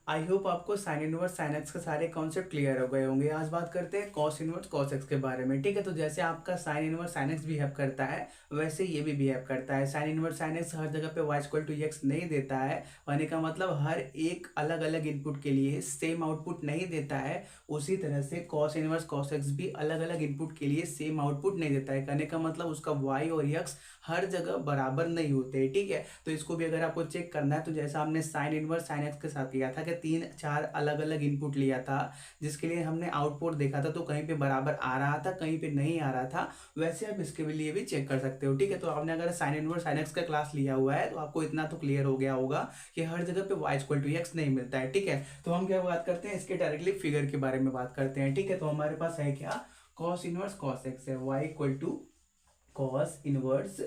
I hope आपको sine inverse sine x के सारे कॉन्सेप्ट क्लियर हो गए होंगे। आज बात करते हैं कॉस इनवर्स कॉस एक्स के बारे में। ठीक है, तो जैसे आपका sine inverse sine x behave करता है वैसे ये भी बिहेव करता है। साइन इनवर्स साइन एक्स हर जगह पे वाई इक्वल टू एक्स नहीं देता है, कहने का मतलब हर एक अलग अलग इनपुट के लिए सेम आउटपुट नहीं देता है। उसी तरह से कॉस इनवर्स कॉस एक्स भी अलग अलग इनपुट के लिए सेम आउटपुट नहीं देता है, कहने का मतलब उसका वाई और एक्स हर जगह बराबर नहीं होते हैं। ठीक है, तो इसको भी अगर आपको चेक करना है तो जैसा हमने साइन इनवर्स साइन एक्स के साथ किया था कि तीन चार अलग अलग इनपुट लिया था जिसके लिए हमने आउटपुट देखा था, तो कहीं पे बराबर आ रहा था कहीं पे नहीं आ रहा था, वैसे आप इसके लिए भी चेक कर सकते हो। ठीक है, तो आपने अगर साइन इनवर्स साइन एक्स का क्लास लिया हुआ है तो आपको इतना तो क्लियर हो गया होगा कि हर जगह पे वाई इक्वल टू एक्स नहीं मिलता है। ठीक है, तो हम क्या बात करते हैं, इसके डायरेक्टली फिगर के बारे में बात करते हैं। ठीक है, तो हमारे पास है क्या, कॉस इनवर्स कॉस एक्स है, y equal to cos inverse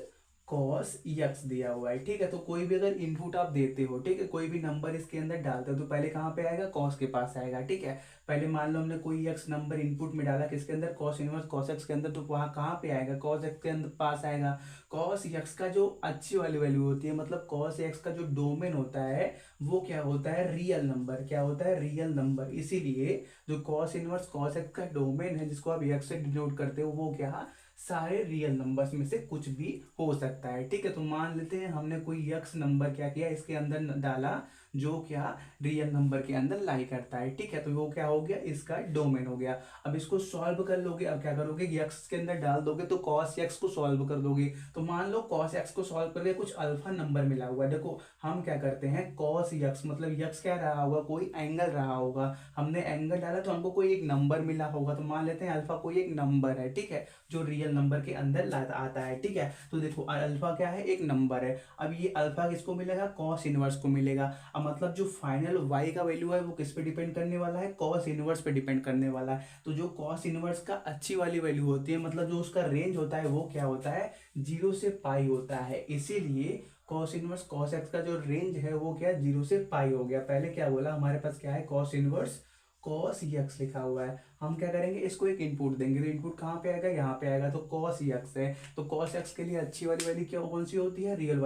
cos x दिया हुआ है। ठीक है, तो कोई भी अगर इनपुट आप देते हो, ठीक है, कोई भी नंबर इसके अंदर डालते हो तो पहले कहाँ पे आएगा, कॉस के पास आएगा। ठीक है, पहले मान लो हमने कोई यक्स नंबर इनपुट में डाला किसके अंदर, कॉस इनवर्स कॉस एक्स के अंदर, तो वहाँ कहाँ पे आएगा, कॉस एक्स के अंदर पास आएगा। कॉस यक्स का जो अच्छी वाली वैल्यू होती है, मतलब कॉस एक्स का जो डोमेन होता है वो क्या होता है, रियल नंबर। क्या होता है, रियल नंबर। इसीलिए जो कॉस इनवर्स कॉस एक्स का डोमेन है जिसको आप एक्स से डिनोट करते हो वो क्या, सारे रियल नंबर्स में से कुछ भी हो सकता है। ठीक है, तो मान लेते हैं हमने कोई यक्स नंबर क्या किया, इसके अंदर डाला जो क्या रियल नंबर के अंदर लाई करता है। ठीक है, तो वो क्या हो गया, इसका डोमेन हो गया। अब इसको सॉल्व कर लोगे, अब क्या करोगे, यक्स के अंदर डाल दोगे तो कॉस यक्स को सॉल्व कर दोगे। तो मान लो कॉस यक्स को सॉल्व करके कुछ अल्फा नंबर मिला हुआ है। देखो हम क्या करते हैं, कॉस यक्स मतलब यक्स क्या रहा होगा, कोई एंगल रहा होगा, हमने एंगल डाला तो हमको कोई एक नंबर मिला होगा, तो मान लेते हैं अल्फा कोई एक नंबर है। ठीक है, जो रियल नंबर के अंदर आता है। ठीक है, तो देखो अल्फा क्या है, एक नंबर है। अब ये अल्फा किसको मिलेगा, कॉस इनवर्स को मिलेगा। अब मतलब जो फाइनल वाई का वैल्यू है वो किस पे डिपेंड करने वाला है, कॉस इनवर्स पे डिपेंड करने वाला है। तो जो कॉस इनवर्स का अच्छी वाली वैल्यू होती है, मतलब जो उसका रेंज होता है वो क्या होता है, 0 से पाई होता है। इसीलिए कॉस इनवर्स कॉस एक्स का जो रेंज है वो क्या, 0 से पाई हो गया। पहले क्या बोला, हमारे पास क्या है, कॉस इनवर्स कॉस यक्स लिखा हुआ है। हम क्या करेंगे, इसको एक इनपुट देंगे, तो इनपुट कहाँ पे आएगा, यहाँ पे आएगा, तो कॉस यक्स है। तो कॉस एक्स के लिए अच्छी वाली वैल्यू क्या कौन सी होती है, रियल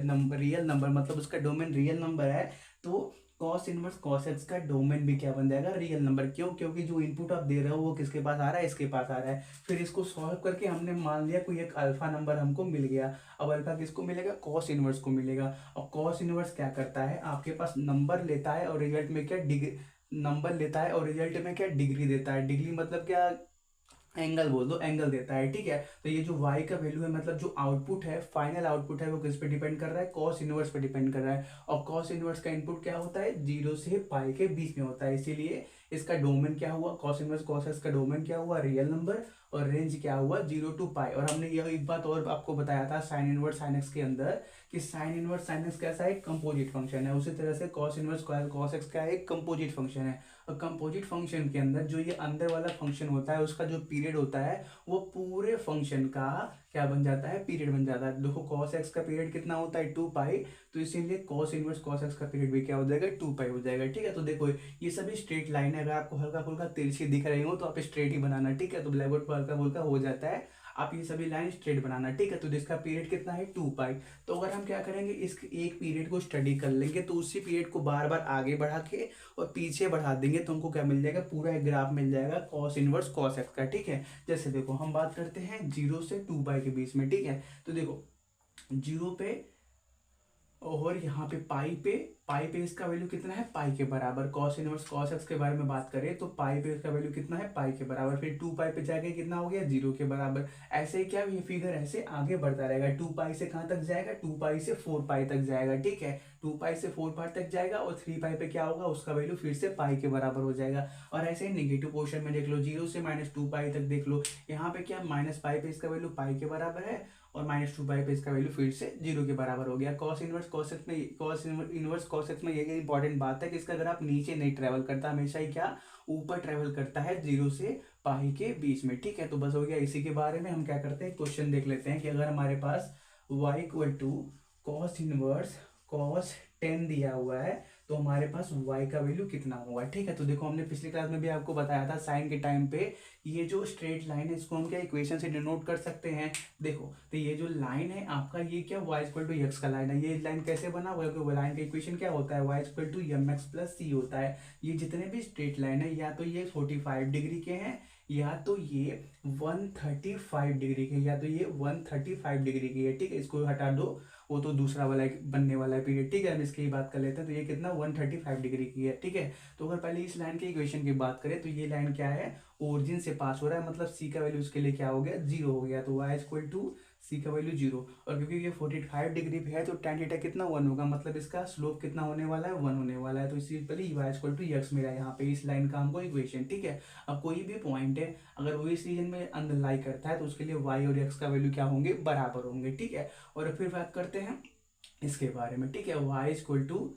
नंबर मतलब उसका डोमेन रियल नंबर है। तो कॉस इनवर्स कॉस एक्स का डोमेन भी क्या बन जाएगा, रियल नंबर। क्यों, क्योंकि जो इनपुट आप दे रहे हो वो किसके पास आ रहा है, इसके पास आ रहा है। फिर इसको सॉल्व करके हमने मान लिया कोई एक अल्फा नंबर हमको मिल गया। अब अल्फा किसको मिलेगा, कॉस इनवर्स को मिलेगा। और कॉस इनवर्स क्या करता है, आपके पास नंबर लेता है और रिजल्ट में क्या, नंबर लेता है और रिजल्ट में क्या, डिग्री देता है। डिग्री मतलब क्या, एंगल बोल दो, एंगल देता है। ठीक है, तो ये जो y का वैल्यू है, मतलब जो आउटपुट है, फाइनल आउटपुट है, वो किस पे डिपेंड कर रहा है, कॉस इनवर्स पे डिपेंड कर रहा है। और कॉस इनवर्स का इनपुट क्या होता है, 0 से पाई के बीच में होता है। इसीलिए इसका डोमेन क्या हुआ, कॉस इनवर्स कॉस एक्स का डोमेन क्या हुआ, रियल नंबर, और रेंज क्या हुआ, 0 to पाई। और हमने यह एक बात और आपको बताया था साइन इनवर्स साइन एक्स के अंदर कि साइन इनवर्स साइन एक्स कैसा है, एक कंपोजिट फंक्शन है। उसी तरह से कॉस इनवर्स कॉस एक्स का एक कंपोजिट फंक्शन है। और कंपोजिट फंक्शन के अंदर जो ये अंदर वाला फंक्शन होता है उसका जो पीरियड होता है वो पूरे फंक्शन का क्या बन जाता है, पीरियड बन जाता है। देखो कॉस एक्स का पीरियड कितना होता है, 2 पाई, तो इसीलिए कॉस इनवर्स कॉस एक्स का पीरियड भी क्या हो जाएगा, 2 पाई हो जाएगा। ठीक है, तो देखो ये सभी स्ट्रेट लाइन है, अगर आपको हल्का फुल्का तिरछी दिख रही हो तो आप स्ट्रेट ही बनाना। ठीक है, तो ब्लैक बोर्ड पर हल्का फुल्का हो जाता है, आप ये सभी लाइन स्ट्रेट बनाना। ठीक है, तो जिसका पीरियड कितना है, 2 पाई। तो अगर हम क्या करेंगे, इस एक पीरियड को स्टडी कर लेंगे तो उसी पीरियड को बार बार आगे बढ़ा के और पीछे बढ़ा देंगे तो हमको क्या मिल जाएगा, पूरा एक ग्राफ मिल जाएगा कॉस इनवर्स कॉस एक्स का। ठीक है, जैसे देखो हम बात करते हैं 0 से 2 पाई के बीच में। ठीक है, तो देखो 0 पे और यहाँ पे पाई पे इसका वैल्यू कितना है, पाई के बराबर। कॉस इनवर्स कॉस एक्स के बारे में बात करें तो पाई पे इसका वैल्यू कितना है, पाई के बराबर। फिर 2 पाई पे जाके कितना हो गया, 0 के बराबर। ऐसे ही क्या, ये फिगर ऐसे आगे बढ़ता रहेगा। 2 पाई से कहाँ तक जाएगा, 2 पाई से 4 पाई तक जाएगा। ठीक है, 2 पाई से 4 पाई तक जाएगा और 3 पाई पे क्या होगा, उसका वैल्यू फिर से पाई के बराबर हो जाएगा। और ऐसे ही निगेटिव पोर्शन में देख लो, 0 से -2 पाई तक देख लो, यहाँ पे क्या, -पाई पे इसका वैल्यू पाई के बराबर है और -2 पाई पे इसका वैल्यू फिर से 0 के बराबर हो गया। कॉस इनवर्स कॉस एक्स में कॉस इनवर्स कॉस एक्स में ये इंपॉर्टेंट बात है कि इसका ग्राफ नीचे नहीं ट्रेवल करता, हमेशा ही क्या, ऊपर ट्रेवल करता है 0 से पाई के बीच में। ठीक है, तो बस हो गया इसी के बारे में। हम क्या करते हैं, क्वेश्चन देख लेते हैं कि अगर हमारे पास y equal to cos inverse cos 10 दिया हुआ है, तो हमारे पास y का वैल्यू कितना होगा। ठीक है, तो देखो हमने पिछली क्लास में भी आपको बताया था साइन के टाइम पे ये जो स्ट्रेट लाइन है इसको हम क्या इक्वेशन से डिनोट कर सकते हैं। देखो तो ये जो लाइन है आपका ये क्या y इक्वल टू एक्स का लाइन है। ये लाइन कैसे बना हुआ है, क्योंकि लाइन का इक्वेशन क्या होता है, y equal to m x plus c होता है। ये जितने भी स्ट्रेट लाइन है या तो ये 45 डिग्री के हैं या तो ये 135 डिग्री के, या तो ये 135 डिग्री की है। ठीक है, इसको हटा दो, वो तो दूसरा वाला बनने वाला है पीरियड। ठीक है, हम इसकी बात कर लेते हैं। तो ये कितना 135 डिग्री की है। ठीक है, तो अगर पहले इस लाइन के इक्वेशन की बात करें तो ये लाइन क्या है, ओरिजिन से पास हो रहा है, मतलब सी का वैल्यू इसके लिए क्या हो गया, जीरो हो गया। तो वाई इक्वल टू सी का वैल्यू जीरो, और क्योंकि ये 45 डिग्री पे है तो tan थीटा कितना 1 होगा, मतलब इसका स्लोप कितना होने वाला है 1 होने वाला है। तो इसी पहले वाई इक्वल टू एक्स मिला यहाँ पे इस लाइन का हमको इक्वेशन। ठीक है, अब कोई भी पॉइंट है अगर वो इस रीजन में अंदर लाई करता है तो उसके लिए वाई और एक्स का वैल्यू क्या होंगे, बराबर होंगे। ठीक है, और फिर बात करते हैं इसके बारे में। ठीक है, y equal to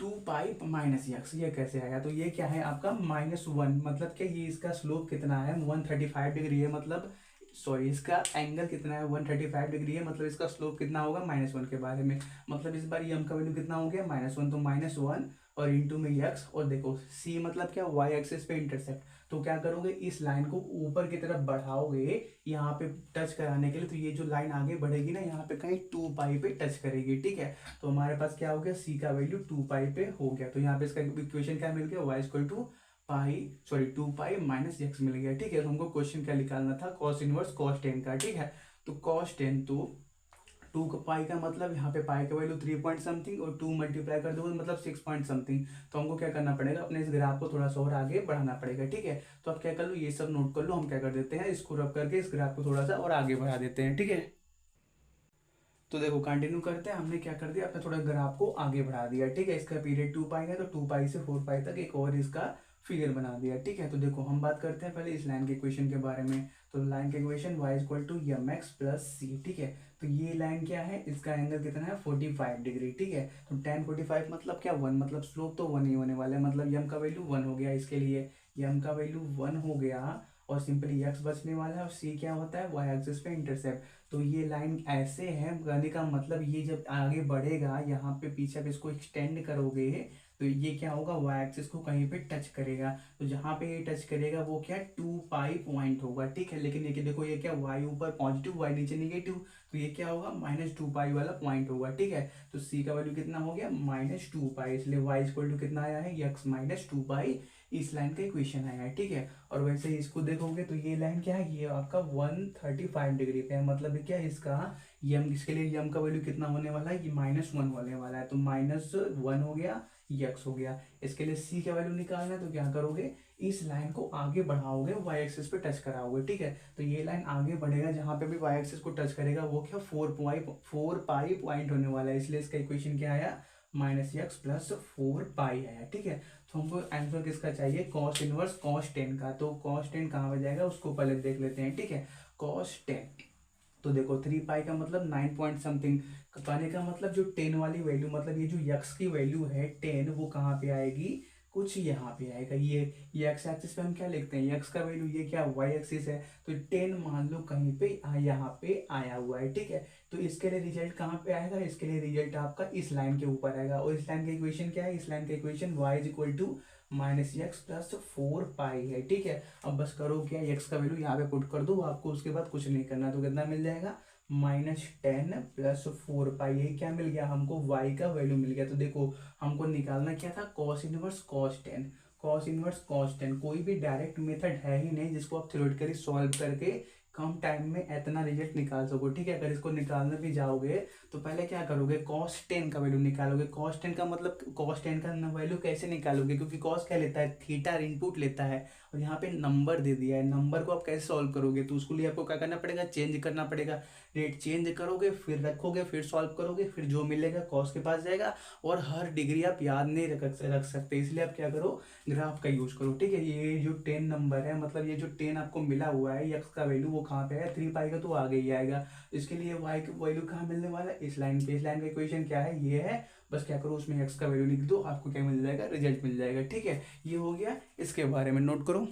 2 pi minus x, ये कैसे आया, तो ये क्या है आपका -1, मतलब क्या ये इसका स्लोप कितना है 135 डिग्री है, मतलब सॉरी इसका एंगल कितना है 135 डिग्री है, मतलब इसका स्लोप कितना होगा -1 के बारे में। मतलब इस बार यम का वैल्यू कितना हो गया -1, तो -1 और इंटू में एक्स, और देखो सी मतलब क्या वाई एक्सिस पे इंटरसेक्ट। तो क्या करोगे, इस लाइन को ऊपर की तरफ बढ़ाओगे यहाँ पे टच कराने के लिए, तो ये जो लाइन आगे बढ़ेगी ना यहाँ पे कहीं 2 पाई पे टच करेगी। ठीक है, तो हमारे पास क्या हो गया, सी का वैल्यू 2 पाई पे हो गया। तो यहाँ पे इसका इक्वेशन क्या मिल गया, y equal to 2 pi minus x मिल गया। ठीक है, तो हमको क्वेश्चन क्या निकालना था, कॉस इनवर्स कॉस 10 का। ठीक है, तो कॉस 10 तो 2 पाई का मतलब यहाँ पे पाई का वैल्यू 3 पॉइंट समथिंग, और 2 मल्टीप्लाई कर दोगे मतलब 6 पॉइंट समथिंग। तो हमको क्या करना पड़ेगा, अपने इस ग्राफ को थोड़ा सा और आगे बढ़ाना पड़ेगा। ठीक है, तो आप क्या कर लो, ये सब नोट कर लो, हम क्या कर देते हैं इसको रब करके इस ग्राफ को थोड़ा सा और आगे बढ़ा देते हैं। ठीक है, तो देखो कंटिन्यू करते हैं, हमने क्या कर दिया, अपने थोड़ा ग्राफ को आगे बढ़ा दिया। ठीक है, इसका पीरियड 2 पाई है तो 2 पाई से 4 पाई तक एक और इसका फिगर बना दिया। ठीक है, तो देखो हम बात करते हैं पहले इस लाइन के इक्वेशन के बारे में। तो लाइन के equation y equal to m x plus c. ठीक है, तो ये लाइन क्या है, इसका एंगल कितना है 45 डिग्री। ठीक है, तो tan 45 मतलब क्या 1, मतलब स्लोप तो 1 ही होने वाला है, मतलब यम का वैल्यू 1 हो गया। इसके लिए यम का वैल्यू 1 हो गया और सिंपली एक्स बचने वाला है, और सी क्या होता है वाई एक्सिस पे इंटरसेप्ट। तो ये लाइन ऐसे है, कहने का मतलब ये जब आगे बढ़ेगा यहाँ पे पीछे पे इसको एक्सटेंड करोगे तो ये क्या होगा, वाई एक्सिस को कहीं पे टच करेगा। तो जहाँ पे ये टच करेगा वो क्या 2 पाई पॉइंट होगा। ठीक है, लेकिन ये देखो ये क्या वाई ऊपर पॉजिटिव वाई नीचे निगेटिव, तो ये क्या होगा -2 पाई वाला पॉइंट होगा। ठीक है, तो सी का वैल्यू कितना हो गया -2 पाई, इसलिए वाई इक्वल टू कितना आया है एक्स -2 पाई, इस लाइन का इक्वेशन आया है। ठीक है, और वैसे ही इसको देखोगे तो ये लाइन क्या है, ये आपका 135 डिग्री पे है, मतलब ये क्या है इसका यम, इसके लिए यम का वैल्यू कितना होने वाला है, ये -1 होने वाला है। तो -1 हो गया, यक्स हो गया। इसके लिए सी का वैल्यू निकालना है तो क्या करोगे, इस लाइन को आगे बढ़ाओगे, वाई एक्सिस पे टच कराओगे। ठीक है, तो ये लाइन आगे बढ़ेगा, जहां पे भी वाई एक्सिस को टच करेगा वो क्या 4 पाई पॉइंट होने वाला है, इसलिए इसका इक्वेशन क्या आया -x प्लस 4 पाई आया। ठीक है, तो हमको आंसर किसका चाहिए, कॉस इनवर्स कॉस 10 का। तो कॉस 10 कहाँ पर जाएगा उसको पहले देख लेते हैं। ठीक है, कॉस 10, तो देखो 3 पाई का मतलब 9 पॉइंट समथिंग, कहने का मतलब जो 10 वाली वैल्यू, मतलब ये जो यक्स की वैल्यू है 10, वो कहाँ पे आएगी, कुछ यहाँ पे आएगा। ये एक्स एक्सिस पे हम क्या लिखते हैं, यक्स का वैल्यू, ये क्या वाई एक्सिस है, तो 10 मान लो कहीं पे यहाँ पे आया हुआ है। ठीक है, तो इसके लिए रिजल्ट कहाँ पे आएगा, इसके लिए रिजल्ट आपका इस लाइन के ऊपर आएगा। और इस लाइन का इक्वेशन क्या है, इस लाइन का equation y is equal to -x plus 4 pi है। ठीक है, अब बस करो क्या, x का वैल्यू यहाँ पे पुट कर दो, आपको उसके बाद कुछ नहीं करना। तो कितना मिल जाएगा -10 प्लस 4 पाई, ये क्या मिल गया हमको, y का वैल्यू मिल गया। तो देखो हमको निकालना क्या था, cos inverse cos 10, cos inverse cos 10। कोई भी डायरेक्ट मेथड है ही नहीं जिसको आप थ्योरेटिकली सॉल्व करके कम टाइम में इतना रिजल्ट निकाल सको। ठीक है, अगर इसको निकालने भी जाओगे तो पहले क्या करोगे, cos 10 का वैल्यू निकालोगे। cos 10 का मतलब cos 10 का वैल्यू कैसे निकालोगे, क्योंकि cos क्या लेता है, थीटा इनपुट लेता है, और यहाँ पे नंबर दे दिया है। नंबर को आप कैसे सॉल्व करोगे, तो उसके लिए आपको क्या करना पड़ेगा, चेंज करना पड़ेगा। रेट चेंज करोगे, फिर रखोगे, फिर सॉल्व करोगे, फिर जो मिलेगा cos के पास जाएगा। और हर डिग्री आप याद नहीं रख सकते, इसलिए आप क्या करो, ग्राफ का यूज करो। ठीक है, ये जो 10 नंबर है, मतलब ये जो 10 आपको मिला हुआ है यक्स का वैल्यू, वो कहाँ पे है 3 पाई का, तो आगे ही आएगा। इसके लिए वाई का वैल्यू कहाँ मिलने वाला है, इस लाइन पे। इस लाइन का इक्वेशन क्या है, ये है। बस क्या करो, उसमें एक्स का वैल्यू लिख दो, आपको क्या मिल जाएगा, रिजल्ट मिल जाएगा। ठीक है, ये हो गया, इसके बारे में नोट करो।